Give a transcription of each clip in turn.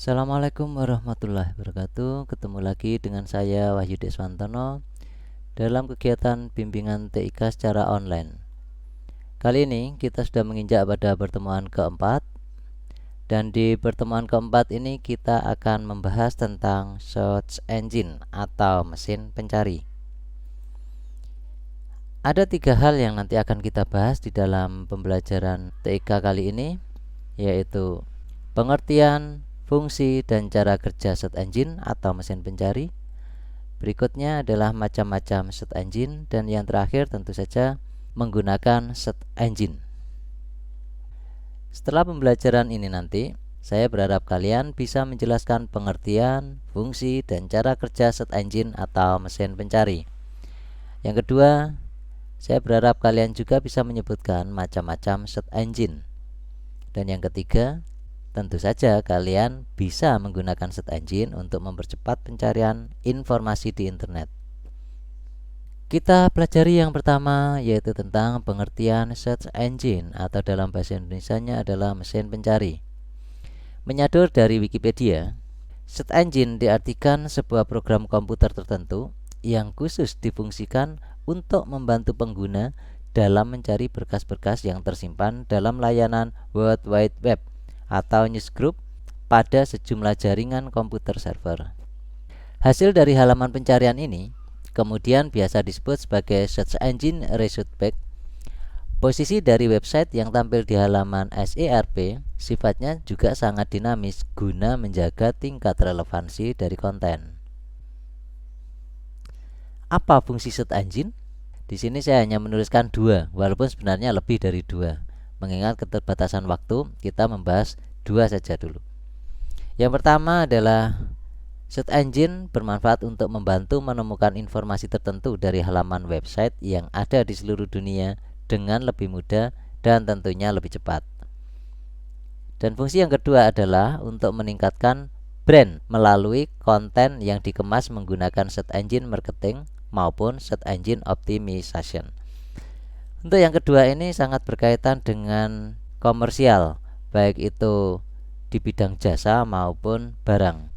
Assalamualaikum warahmatullahi wabarakatuh. Ketemu lagi dengan saya Wahyu Deswantono dalam kegiatan bimbingan TIK secara online. Kali ini kita sudah menginjak pada pertemuan keempat, dan di pertemuan keempat ini kita akan membahas tentang search engine atau mesin pencari. Ada 3 hal yang nanti akan kita bahas di dalam pembelajaran TIK kali ini, yaitu pengertian, fungsi, dan cara kerja search engine atau mesin pencari. Berikutnya adalah macam-macam search engine, dan yang terakhir tentu saja menggunakan search engine. Setelah pembelajaran ini nanti, saya berharap kalian bisa menjelaskan pengertian, fungsi, dan cara kerja search engine atau mesin pencari. Yang kedua, saya berharap kalian juga bisa menyebutkan macam-macam search engine. Dan yang ketiga, tentu saja kalian bisa menggunakan search engine untuk mempercepat pencarian informasi di internet. Kita pelajari yang pertama, yaitu tentang pengertian search engine atau dalam bahasa Indonesianya adalah mesin pencari. Menyadur dari Wikipedia, search engine diartikan sebuah program komputer tertentu yang khusus difungsikan untuk membantu pengguna dalam mencari berkas-berkas yang tersimpan dalam layanan World Wide Web atau newsgroup pada sejumlah jaringan komputer server. Hasil dari halaman pencarian ini kemudian biasa disebut sebagai search engine result page. Posisi dari website yang tampil di halaman SERP sifatnya juga sangat dinamis guna menjaga tingkat relevansi dari konten. Apa fungsi search engine? Di sini saya hanya menuliskan 2, walaupun sebenarnya lebih dari 2. Mengingat keterbatasan waktu, kita membahas 2 saja dulu. Yang pertama adalah search engine bermanfaat untuk membantu menemukan informasi tertentu dari halaman website yang ada di seluruh dunia dengan lebih mudah dan tentunya lebih cepat. Dan fungsi yang kedua adalah untuk meningkatkan brand melalui konten yang dikemas menggunakan search engine marketing maupun search engine optimization. Untuk yang kedua ini sangat berkaitan dengan komersial, baik itu di bidang jasa maupun barang.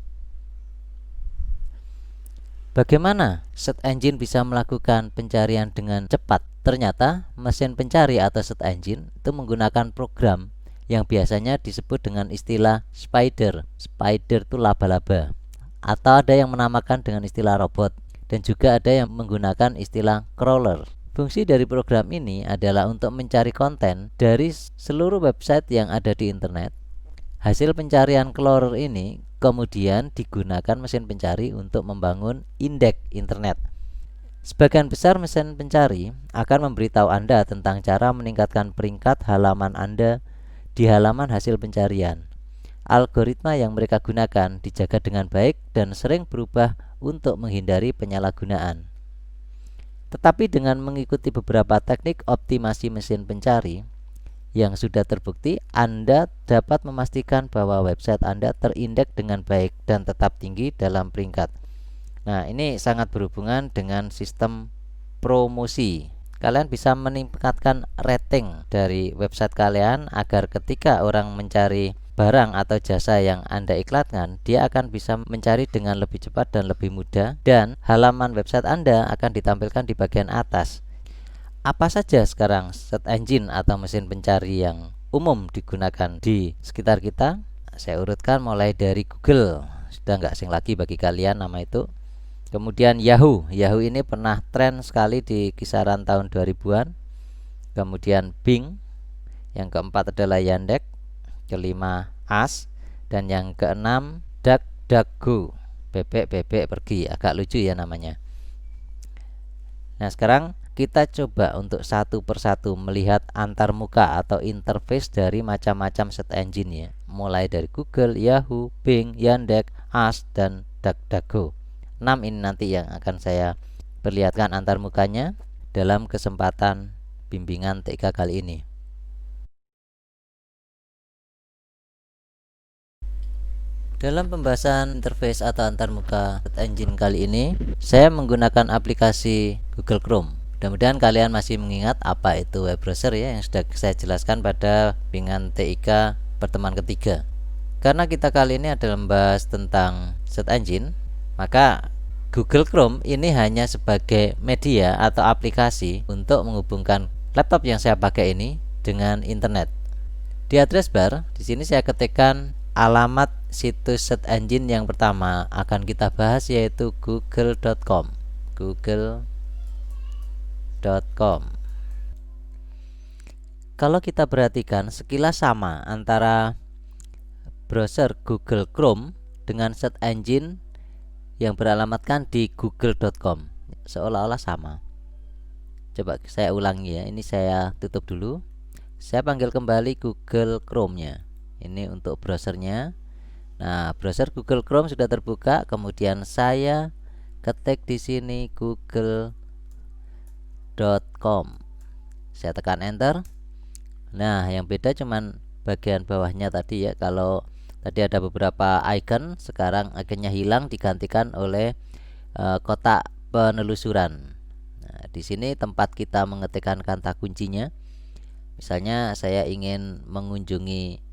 Bagaimana search engine bisa melakukan pencarian dengan cepat? Ternyata mesin pencari atau search engine itu menggunakan program yang biasanya disebut dengan istilah spider. Spider itu laba-laba, atau ada yang menamakan dengan istilah robot, dan juga ada yang menggunakan istilah crawler. Fungsi dari program ini adalah untuk mencari konten dari seluruh website yang ada di internet. Hasil pencarian crawler ini kemudian digunakan mesin pencari untuk membangun indeks internet. Sebagian besar mesin pencari akan memberitahu Anda tentang cara meningkatkan peringkat halaman Anda di halaman hasil pencarian. Algoritma yang mereka gunakan dijaga dengan baik dan sering berubah untuk menghindari penyalahgunaan. Tetapi dengan mengikuti beberapa teknik optimasi mesin pencari yang sudah terbukti, Anda dapat memastikan bahwa website Anda terindeks dengan baik dan tetap tinggi dalam peringkat. Nah, ini sangat berhubungan dengan sistem promosi. Kalian bisa meningkatkan rating dari website kalian agar ketika orang mencari barang atau jasa yang Anda iklankan, dia akan bisa mencari dengan lebih cepat dan lebih mudah, dan halaman website Anda akan ditampilkan di bagian atas. Apa saja sekarang search engine atau mesin pencari yang umum digunakan di sekitar kita? Saya urutkan mulai dari Google, sudah nggak asing lagi bagi kalian nama itu. Kemudian Yahoo ini pernah tren sekali di kisaran tahun 2000-an. Kemudian Bing, yang keempat adalah Yandex, kelima Ask, dan yang keenam DuckDuckGo. Bebek pergi, agak lucu ya namanya. Nah, sekarang kita coba untuk satu persatu melihat antarmuka atau interface dari macam-macam search engine ya, mulai dari Google, Yahoo, Bing, Yandex, Ask, dan DuckDuckGo. 6 ini nanti yang akan saya perlihatkan antarmukanya dalam kesempatan bimbingan TK kali ini. Dalam pembahasan interface atau antarmuka search engine kali ini, saya menggunakan aplikasi Google Chrome. Mudah-mudahan kalian masih mengingat apa itu web browser ya, yang sudah saya jelaskan pada bimbingan TIK pertemuan ketiga. Karena kita kali ini adalah membahas tentang search engine, maka Google Chrome ini hanya sebagai media atau aplikasi untuk menghubungkan laptop yang saya pakai ini dengan internet. Di address bar, di sini saya ketikkan alamat situs search engine yang pertama akan kita bahas, yaitu google.com. google.com. Kalau kita perhatikan sekilas sama antara browser Google Chrome dengan search engine yang beralamatkan di google.com, seolah-olah sama. Coba saya ulangi ya, ini saya tutup dulu. Saya panggil kembali Google Chrome-nya. Ini untuk browsernya. Nah, browser Google Chrome sudah terbuka, kemudian saya ketik di sini google.com. Saya tekan enter. Nah, yang beda cuman bagian bawahnya tadi ya. Kalau tadi ada beberapa icon, sekarang iconnya hilang digantikan oleh kotak penelusuran. Nah, di sini tempat kita mengetikkan kata kuncinya. Misalnya saya ingin mengunjungi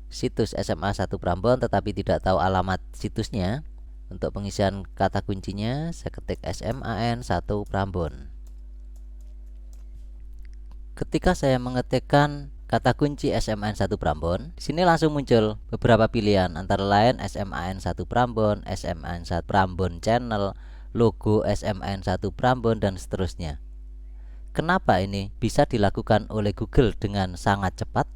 situs SMA 1 Prambon tetapi tidak tahu alamat situsnya. Untuk pengisian kata kuncinya saya ketik SMAN 1 Prambon. Ketika saya mengetikkan kata kunci SMAN 1 Prambon, di sini langsung muncul beberapa pilihan, antara lain SMAN 1 Prambon, SMAN 1 Prambon Channel, logo SMAN 1 Prambon, dan seterusnya. Kenapa ini bisa dilakukan oleh Google dengan sangat cepat?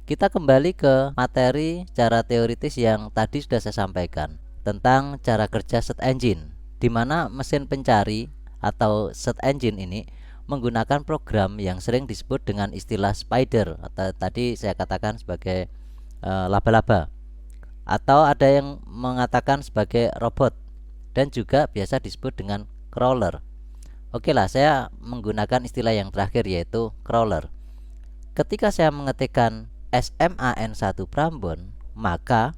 Kita kembali ke materi secara teoritis yang tadi sudah saya sampaikan tentang cara kerja search engine, di mana mesin pencari atau search engine ini menggunakan program yang sering disebut dengan istilah spider, atau tadi saya katakan sebagai laba-laba, atau ada yang mengatakan sebagai robot, dan juga biasa disebut dengan crawler. Oke lah, saya menggunakan istilah yang terakhir, yaitu crawler. Ketika saya mengetikkan SMAN 1 Prambon, maka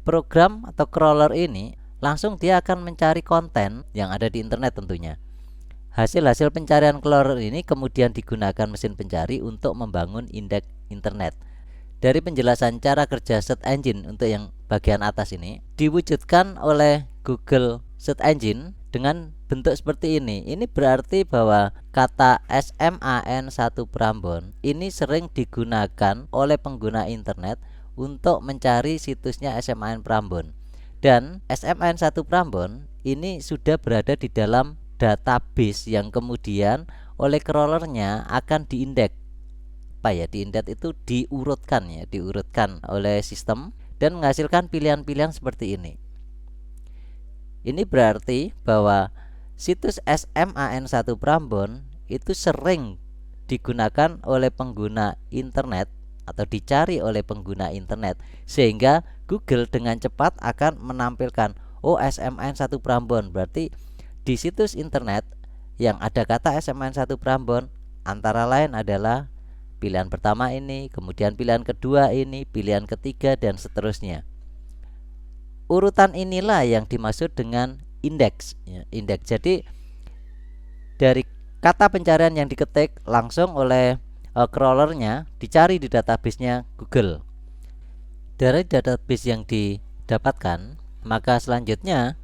program atau crawler ini langsung dia akan mencari konten yang ada di internet tentunya. Hasil-hasil pencarian crawler ini kemudian digunakan mesin pencari untuk membangun indeks internet. Dari penjelasan cara kerja search engine untuk yang bagian atas ini diwujudkan oleh Google Search Engine dengan bentuk seperti ini. Ini berarti bahwa kata SMAN 1 Prambon ini sering digunakan oleh pengguna internet untuk mencari situsnya SMAN Prambon. Dan SMAN 1 Prambon ini sudah berada di dalam database yang kemudian oleh crawlernya akan diindeks. Diindeks itu diurutkan ya, diurutkan oleh sistem dan menghasilkan pilihan-pilihan seperti ini. Ini berarti bahwa situs SMAN 1 Prambon itu sering digunakan oleh pengguna internet atau dicari oleh pengguna internet, sehingga Google dengan cepat akan menampilkan SMAN 1 Prambon, berarti di situs internet yang ada kata SMAN 1 Prambon antara lain adalah pilihan pertama ini, kemudian pilihan kedua ini, pilihan ketiga, dan seterusnya. Urutan inilah yang dimaksud dengan indeks ya, indeks. Jadi dari kata pencarian yang diketik langsung oleh crawlernya dicari di database-nya Google. Dari database yang didapatkan, maka selanjutnya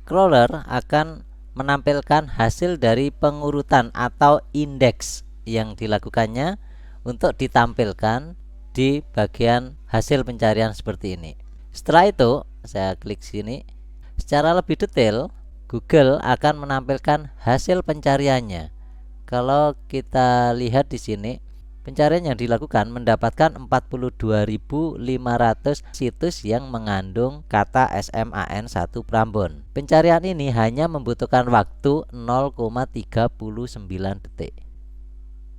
crawler akan menampilkan hasil dari pengurutan atau indeks yang dilakukannya untuk ditampilkan di bagian hasil pencarian seperti ini. Setelah itu, saya klik sini. Secara lebih detail, Google akan menampilkan hasil pencariannya. Kalau kita lihat di sini, Pencarian yang dilakukan mendapatkan 42.500 situs yang mengandung kata SMAN1 Prambon. Pencarian ini hanya membutuhkan waktu 0,39 detik.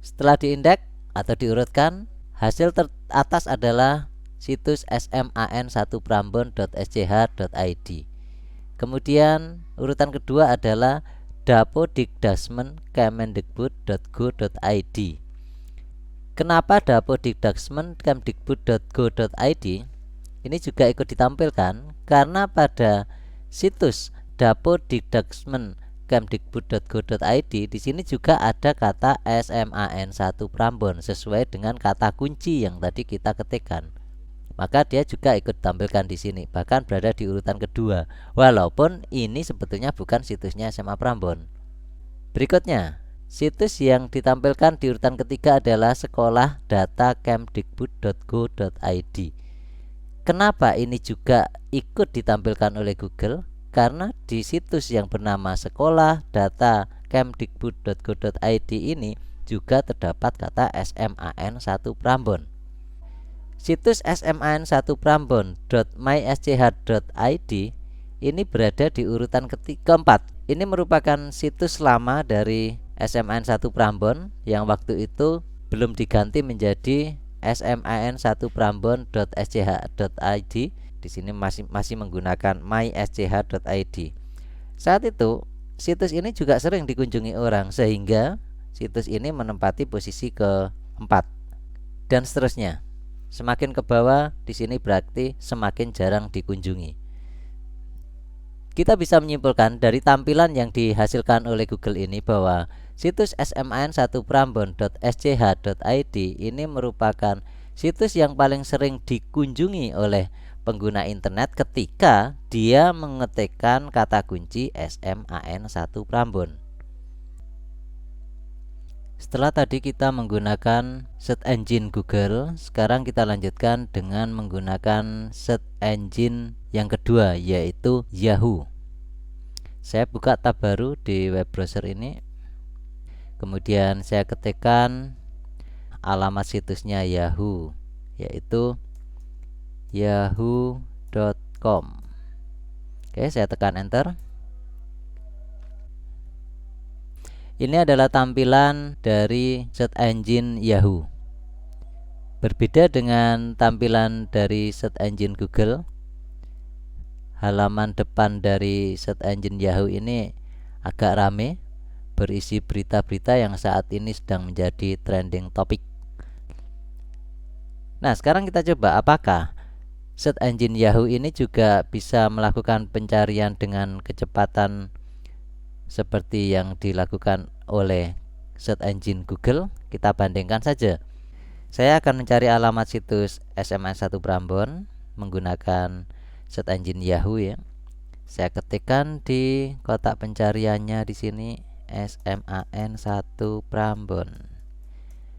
Setelah diindeks atau diurutkan, hasil teratas adalah situs sman1prambon.schid. Kemudian urutan kedua adalah dapodikdasmen.kemendikbud.go.id. Kenapa dapodikdasmen.kemdikbud.go.id ini juga ikut ditampilkan? Karena pada situs dapodikdasmen.kemdikbud.go.id di sini juga ada kata SMAN1 Prambon sesuai dengan kata kunci yang tadi kita ketikkan. Maka dia juga ikut tampilkan di sini, bahkan berada di urutan kedua, walaupun ini sebetulnya bukan situsnya SMA Prambon. Berikutnya, situs yang ditampilkan di urutan ketiga adalah sekolah data kemdikbud.go.id. Kenapa ini juga ikut ditampilkan oleh Google? Karena di situs yang bernama sekolah data kemdikbud.go.id ini juga terdapat kata SMAN1 Prambon. Situs sman1prambon.myschid ini berada di urutan keempat. Ini merupakan situs lama dari SMAN1 Prambon yang waktu itu belum diganti menjadi sman1prambon.schid. Di sini masih menggunakan myschid.id. Saat itu situs ini juga sering dikunjungi orang sehingga situs ini menempati posisi keempat dan seterusnya. Semakin ke bawah di sini berarti semakin jarang dikunjungi. Kita bisa menyimpulkan dari tampilan yang dihasilkan oleh Google ini bahwa situs sman1prambon.schid.id ini merupakan situs yang paling sering dikunjungi oleh pengguna internet ketika dia mengetikkan kata kunci SMAN1 Prambon. Setelah tadi kita menggunakan search engine Google, sekarang kita lanjutkan dengan menggunakan search engine yang kedua, yaitu Yahoo. Saya buka tab baru di web browser ini. Kemudian saya ketikkan alamat situsnya Yahoo, yaitu yahoo.com. Oke, saya tekan enter. Ini adalah tampilan dari search engine Yahoo. Berbeda dengan tampilan dari search engine Google, halaman depan dari search engine Yahoo ini agak rame, berisi berita-berita yang saat ini sedang menjadi trending topik. Nah, sekarang kita coba apakah search engine Yahoo ini juga bisa melakukan pencarian dengan kecepatan seperti yang dilakukan oleh search engine Google. Kita bandingkan saja. Saya akan mencari alamat situs SMAN1 Prambon menggunakan search engine Yahoo ya. Saya ketikkan di kotak pencariannya di sini SMAN1 Prambon.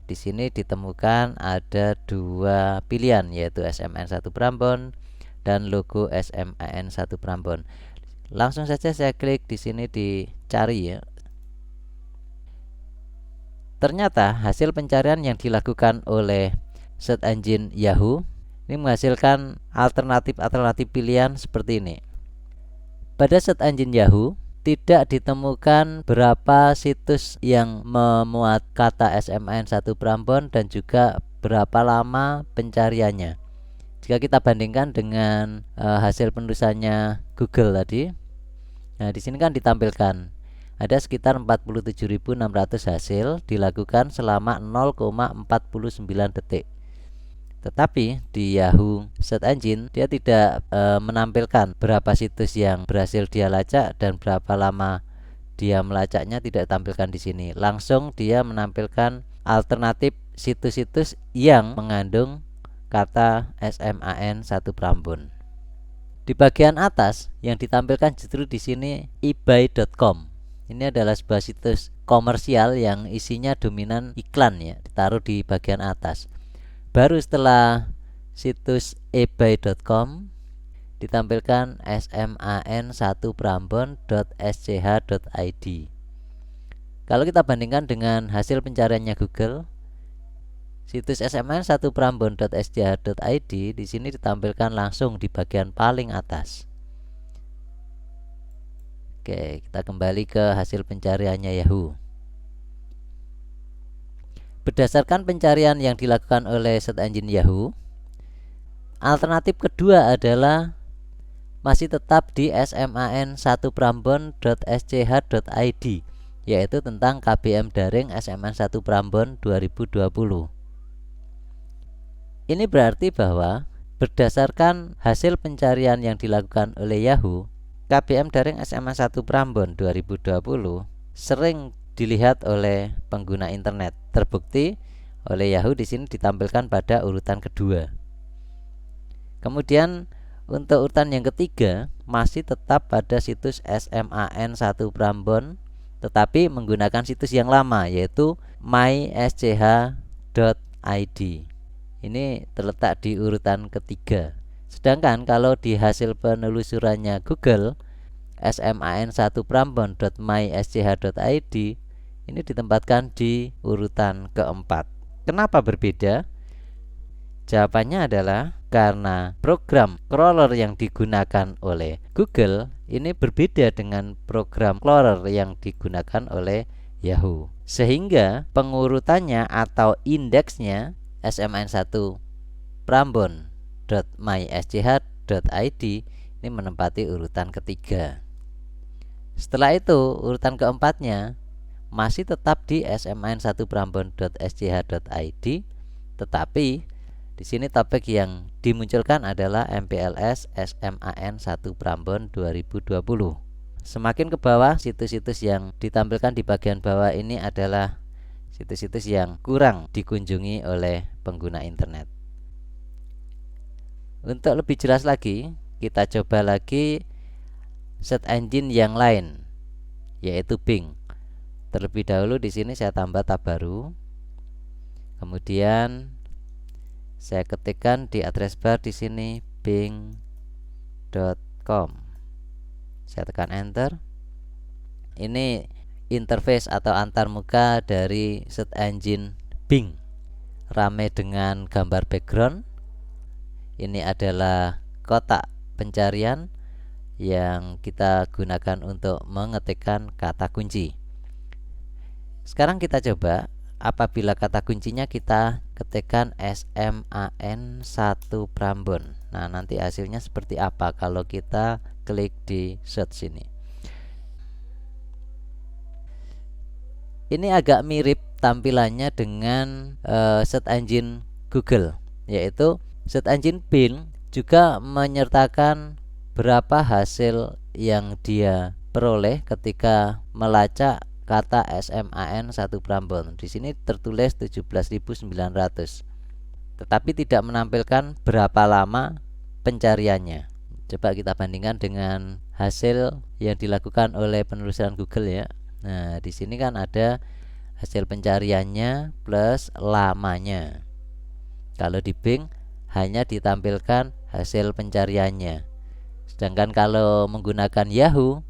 Di sini ditemukan ada dua pilihan, yaitu SMAN1 Prambon dan logo SMAN1 Prambon. Langsung saja saya klik di sini dicari ya. Ternyata hasil pencarian yang dilakukan oleh search engine Yahoo ini menghasilkan alternatif pilihan seperti ini. Pada search engine Yahoo tidak ditemukan berapa situs yang memuat kata SMAN1 Prambon dan juga berapa lama pencariannya. Jika kita bandingkan dengan hasil penulisannya Google tadi, nah di sini kan ditampilkan ada sekitar 47.600 hasil dilakukan selama 0,49 detik. Tetapi di Yahoo Search Engine dia tidak menampilkan berapa situs yang berhasil dia lacak dan berapa lama dia melacaknya, tidak tampilkan di sini. Langsung dia menampilkan alternatif situs-situs yang mengandung kata SMAN1 Prambon. Di bagian atas yang ditampilkan justru di sini ebay.com. Ini adalah sebuah situs komersial yang isinya dominan iklan ya, ditaruh di bagian atas. Baru setelah situs ebay.com ditampilkan sman1prambon.sch.id. Kalau kita bandingkan dengan hasil pencariannya Google, Situs smn1prambon.sjh.id di sini ditampilkan langsung di bagian paling atas. Oke, kita kembali ke hasil pencariannya Yahoo. Berdasarkan pencarian yang dilakukan oleh search engine Yahoo, alternatif kedua adalah masih tetap di sman1prambon.sch.id, yaitu tentang KBM daring SMN1 Prambon 2020. Ini berarti bahwa berdasarkan hasil pencarian yang dilakukan oleh Yahoo, KBM daring SMN1 Prambon 2020 sering dilihat oleh pengguna internet. Terbukti oleh Yahoo di sini ditampilkan pada urutan kedua. Kemudian untuk urutan yang ketiga masih tetap pada situs SMAN1 Prambon, tetapi menggunakan situs yang lama, yaitu mysch.id. Ini terletak di urutan ketiga. Sedangkan kalau di hasil penelusurannya Google, sman1prambon.mysch.id ini ditempatkan di urutan keempat. Kenapa berbeda? Jawabannya adalah karena program crawler yang digunakan oleh Google ini berbeda dengan program crawler yang digunakan oleh Yahoo. Sehingga pengurutannya atau indeksnya sman1 prambon.mysch.id ini menempati urutan ketiga. Setelah itu urutan keempatnya masih tetap di sman1 prambon.sch.id, tetapi di sini topik yang dimunculkan adalah MPLS SMAN1 Prambon 2020. Semakin ke bawah, situs-situs yang ditampilkan di bagian bawah ini adalah situs-situs yang kurang dikunjungi oleh pengguna internet. Untuk lebih jelas lagi, kita coba lagi search engine yang lain, yaitu Bing. Terlebih dahulu di sini saya tambah tab baru. Kemudian saya ketikkan di address bar di sini bing.com. Saya tekan enter. Ini interface atau antarmuka dari search engine Bing. Rame dengan gambar background. Ini adalah kotak pencarian yang kita gunakan untuk mengetikkan kata kunci. Sekarang kita coba apabila kata kuncinya kita ketikkan SMAN1 Prambon. Nah, nanti hasilnya seperti apa kalau kita klik di search ini. Ini agak mirip tampilannya dengan search engine Google, yaitu search engine Bing juga menyertakan berapa hasil yang dia peroleh ketika melacak kata SMAN1 Prambon. Di sini tertulis 17.900. Tetapi tidak menampilkan berapa lama pencariannya. Coba kita bandingkan dengan hasil yang dilakukan oleh penelusuran Google ya. Nah, di sini kan ada hasil pencariannya plus lamanya. Kalau di Bing hanya ditampilkan hasil pencariannya. Sedangkan kalau menggunakan Yahoo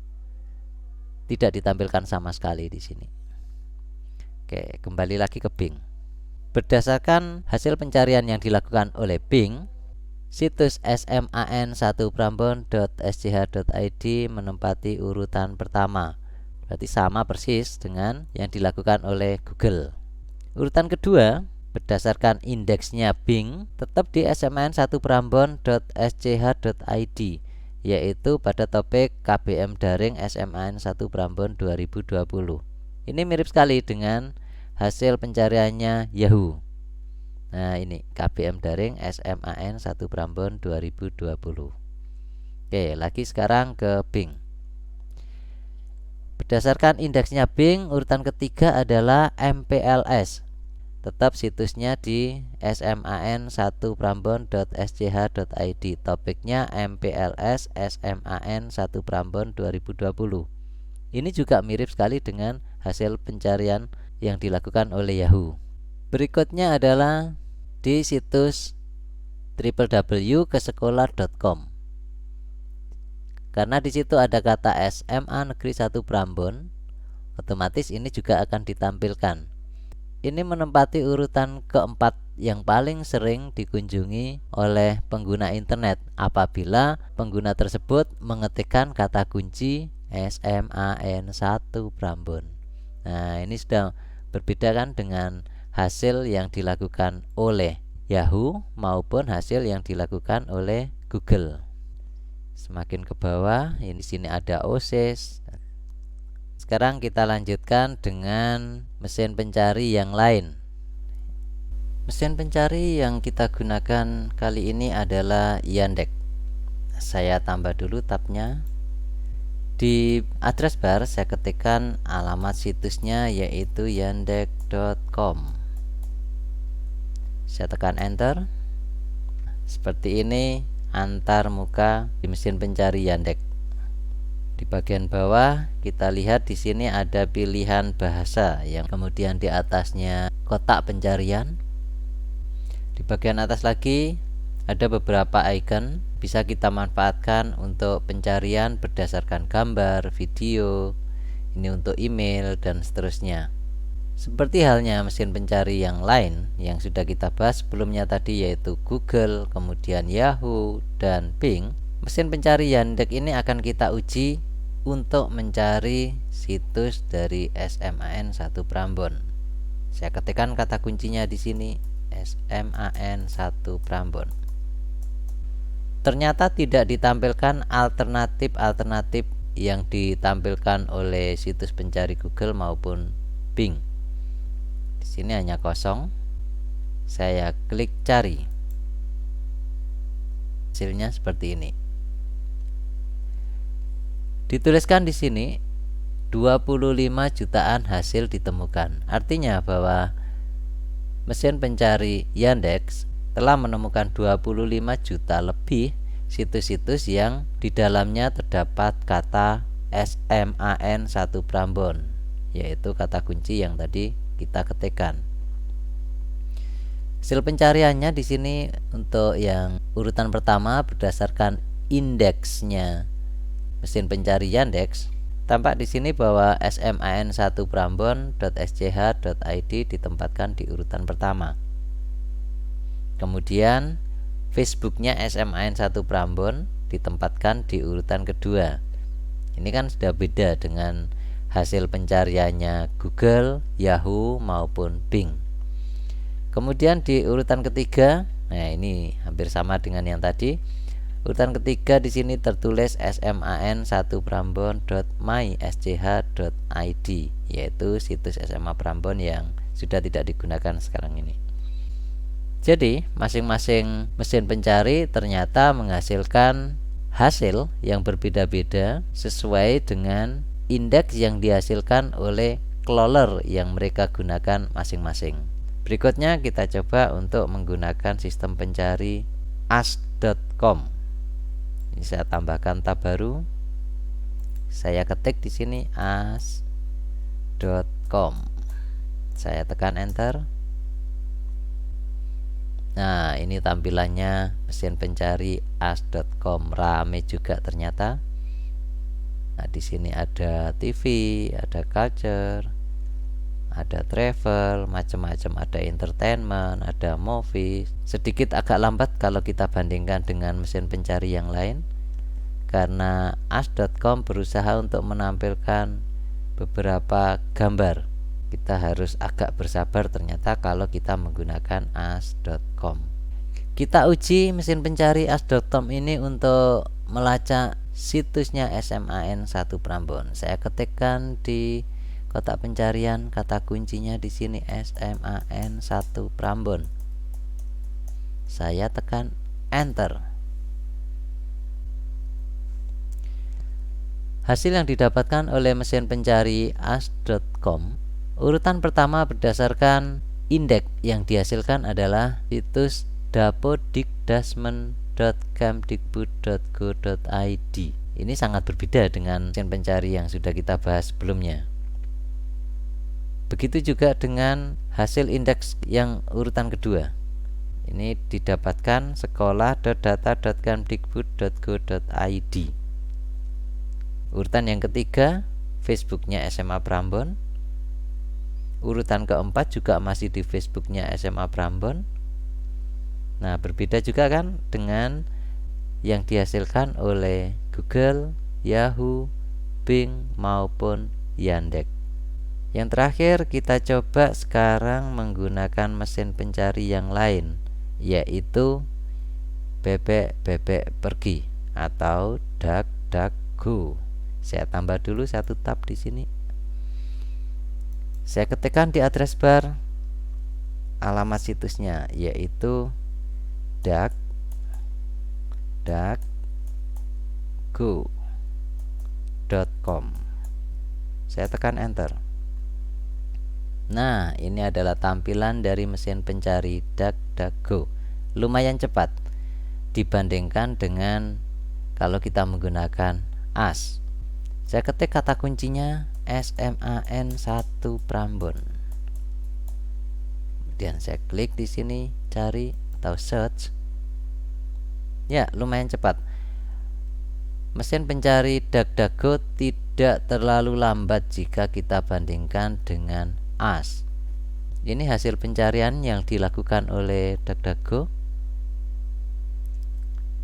tidak ditampilkan sama sekali di sini. Oke, kembali lagi ke Bing. Berdasarkan hasil pencarian yang dilakukan oleh Bing, situs sman1prambon.sch.id menempati urutan pertama. Berarti sama persis dengan yang dilakukan oleh Google. Urutan kedua, berdasarkan indeksnya Bing, tetap di sman1prambon.sch.id, yaitu pada topik KBM daring SMAN1 Prambon 2020. Ini mirip sekali dengan hasil pencariannya Yahoo. Nah, ini KBM daring SMAN1 Prambon 2020. Oke, lagi sekarang ke Bing. Berdasarkan indeksnya Bing, urutan ketiga adalah MPLS. Tetap situsnya di sman1prambon.sch.id. Topiknya MPLS SMAN1 Prambon 2020. Ini juga mirip sekali dengan hasil pencarian yang dilakukan oleh Yahoo. Berikutnya adalah di situs www.kesekolah.com. Karena di situ ada kata SMA Negeri 1 Prambon, otomatis ini juga akan ditampilkan. Ini menempati urutan keempat yang paling sering dikunjungi oleh pengguna internet apabila pengguna tersebut mengetikkan kata kunci SMAN1 Prambon. Nah, ini sudah berbeda kan dengan hasil yang dilakukan oleh Yahoo maupun hasil yang dilakukan oleh Google. Semakin ke bawah, ini sini ada OSIS. Sekarang kita lanjutkan dengan mesin pencari yang lain. Mesin pencari yang kita gunakan kali ini adalah Yandex. Saya tambah dulu tabnya. Di address bar saya ketikkan alamat situsnya yaitu yandex.com. Saya tekan enter. Seperti ini antar muka di mesin pencari Yandex. Di bagian bawah kita lihat di sini ada pilihan bahasa yang kemudian di atasnya kotak pencarian. Di bagian atas lagi ada beberapa icon, bisa kita manfaatkan untuk pencarian berdasarkan gambar, video, ini untuk email dan seterusnya. Seperti halnya mesin pencari yang lain yang sudah kita bahas sebelumnya tadi yaitu Google, kemudian Yahoo dan Bing. Mesin pencari Yandex ini akan kita uji untuk mencari situs dari SMAN1 Prambon. Saya ketikkan kata kuncinya di sini SMAN1 Prambon. Ternyata tidak ditampilkan alternatif yang ditampilkan oleh situs pencari Google maupun Bing. Di sini hanya kosong. Saya klik cari. Hasilnya seperti ini. Dituliskan di sini 25 jutaan hasil ditemukan. Artinya bahwa mesin pencari Yandex telah menemukan 25 juta lebih situs-situs yang di dalamnya terdapat kata SMAN1 Prambon, yaitu kata kunci yang tadi kita ketikkan. Hasil pencariannya di sini untuk yang urutan pertama berdasarkan indeksnya mesin pencari Yandex. Tampak di sini bahwa SMAN1 Prambon.sch.id ditempatkan di urutan pertama. Kemudian Facebooknya SMAN1 Prambon ditempatkan di urutan kedua. Ini kan sudah beda dengan hasil pencariannya Google, Yahoo maupun Bing. Kemudian di urutan ketiga, nah ini hampir sama dengan yang tadi. Urutan ketiga di sini tertulis sman1prambon.mysch.id, yaitu situs SMA Prambon yang sudah tidak digunakan sekarang ini. Jadi, masing-masing mesin pencari ternyata menghasilkan hasil yang berbeda-beda sesuai dengan indeks yang dihasilkan oleh crawler yang mereka gunakan masing-masing. Berikutnya kita coba untuk menggunakan sistem pencari ask.com. Ini saya tambahkan tab baru. Saya ketik di sini ask.com. Saya tekan enter. Nah, ini tampilannya mesin pencari ask.com, rame juga ternyata. Nah, di sini ada TV, ada culture, ada travel, macam-macam, ada entertainment, ada movie. Sedikit agak lambat kalau kita bandingkan dengan mesin pencari yang lain, karena ask.com berusaha untuk menampilkan beberapa gambar. Kita harus agak bersabar ternyata kalau kita menggunakan ask.com. Kita uji mesin pencari ask.com ini untuk melacak situsnya SMAN1 Prambon. Saya ketikkan di kotak pencarian kata kuncinya di sini SMAN1 Prambon. Saya tekan enter. Hasil yang didapatkan oleh mesin pencari ask.com, urutan pertama berdasarkan indeks yang dihasilkan adalah situs dapodikdasmen.kemdikbud.go.id. Ini sangat berbeda dengan mesin pencari yang sudah kita bahas sebelumnya. Begitu juga dengan hasil indeks yang urutan kedua. Ini didapatkan sekolah.data.kemdikbud.go.id. Urutan yang ketiga, Facebooknya SMA Prambon. Urutan keempat juga masih di Facebooknya SMA Prambon. Nah, berbeda juga kan dengan yang dihasilkan oleh Google, Yahoo, Bing maupun Yandex. Yang terakhir kita coba sekarang menggunakan mesin pencari yang lain, yaitu bebek pergi atau DuckDuckGo. Saya tambah dulu satu tab di sini. Saya ketikkan di address bar alamat situsnya, yaitu duckduckgo.com. Saya tekan enter. Nah, ini adalah tampilan dari mesin pencari DuckDuckGo. Lumayan cepat dibandingkan dengan kalau kita menggunakan AS. Saya ketik kata kuncinya SMAN1 Prambon. Kemudian saya klik di sini cari atau search. Ya, lumayan cepat. Mesin pencari DuckDuckGo tidak terlalu lambat jika kita bandingkan dengan AS. Ini hasil pencarian yang dilakukan oleh DuckDuckGo.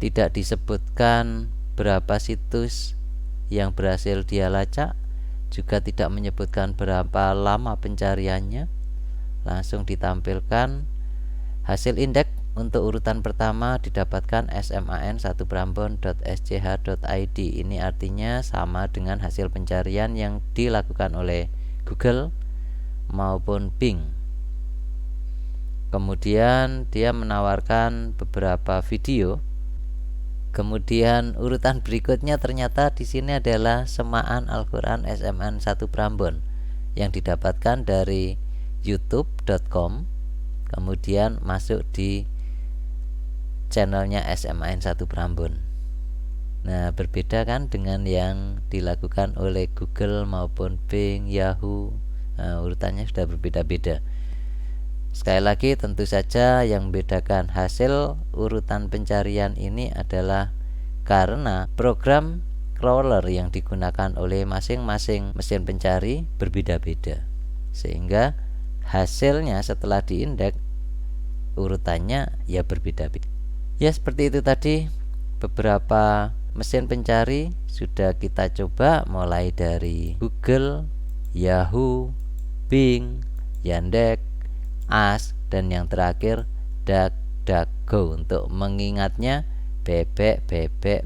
Tidak disebutkan berapa situs yang berhasil dia lacak, juga tidak menyebutkan berapa lama pencariannya. Langsung ditampilkan hasil indeks. Untuk urutan pertama didapatkan sman1prambon.sch.id. Ini artinya sama dengan hasil pencarian yang dilakukan oleh Google maupun Bing. Kemudian dia menawarkan beberapa video. Kemudian urutan berikutnya ternyata di sini adalah semaan Al-Quran SMN1 Prambon yang didapatkan dari youtube.com. Kemudian masuk di channelnya SMAN1 Prambon. Nah, berbeda kan dengan yang dilakukan oleh Google maupun Bing, Yahoo. Nah, urutannya sudah berbeda-beda. Sekali lagi, tentu saja yang membedakan hasil urutan pencarian ini adalah karena program crawler yang digunakan oleh masing-masing mesin pencari berbeda-beda, sehingga hasilnya setelah diindeks urutannya ya berbeda-beda. Ya, seperti itu tadi beberapa mesin pencari sudah kita coba, mulai dari Google, Yahoo, Bing, Yandex, AS, dan yang terakhir DuckDuckGo. Untuk mengingatnya bebek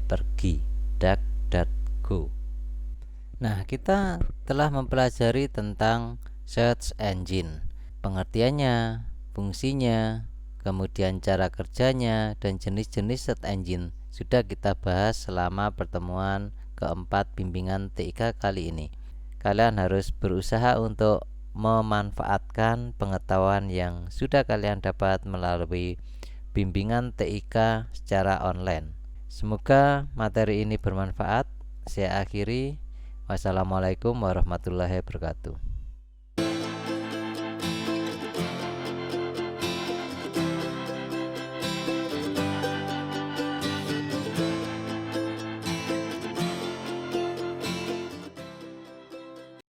pergi, DuckDuckGo. Nah, kita telah mempelajari tentang search engine, pengertiannya, fungsinya, kemudian cara kerjanya, dan jenis-jenis search engine sudah kita bahas selama pertemuan keempat bimbingan TIK kali ini. Kalian harus berusaha untuk memanfaatkan pengetahuan yang sudah kalian dapat melalui bimbingan TIK secara online. Semoga materi ini bermanfaat. Saya akhiri. Wassalamualaikum warahmatullahi wabarakatuh.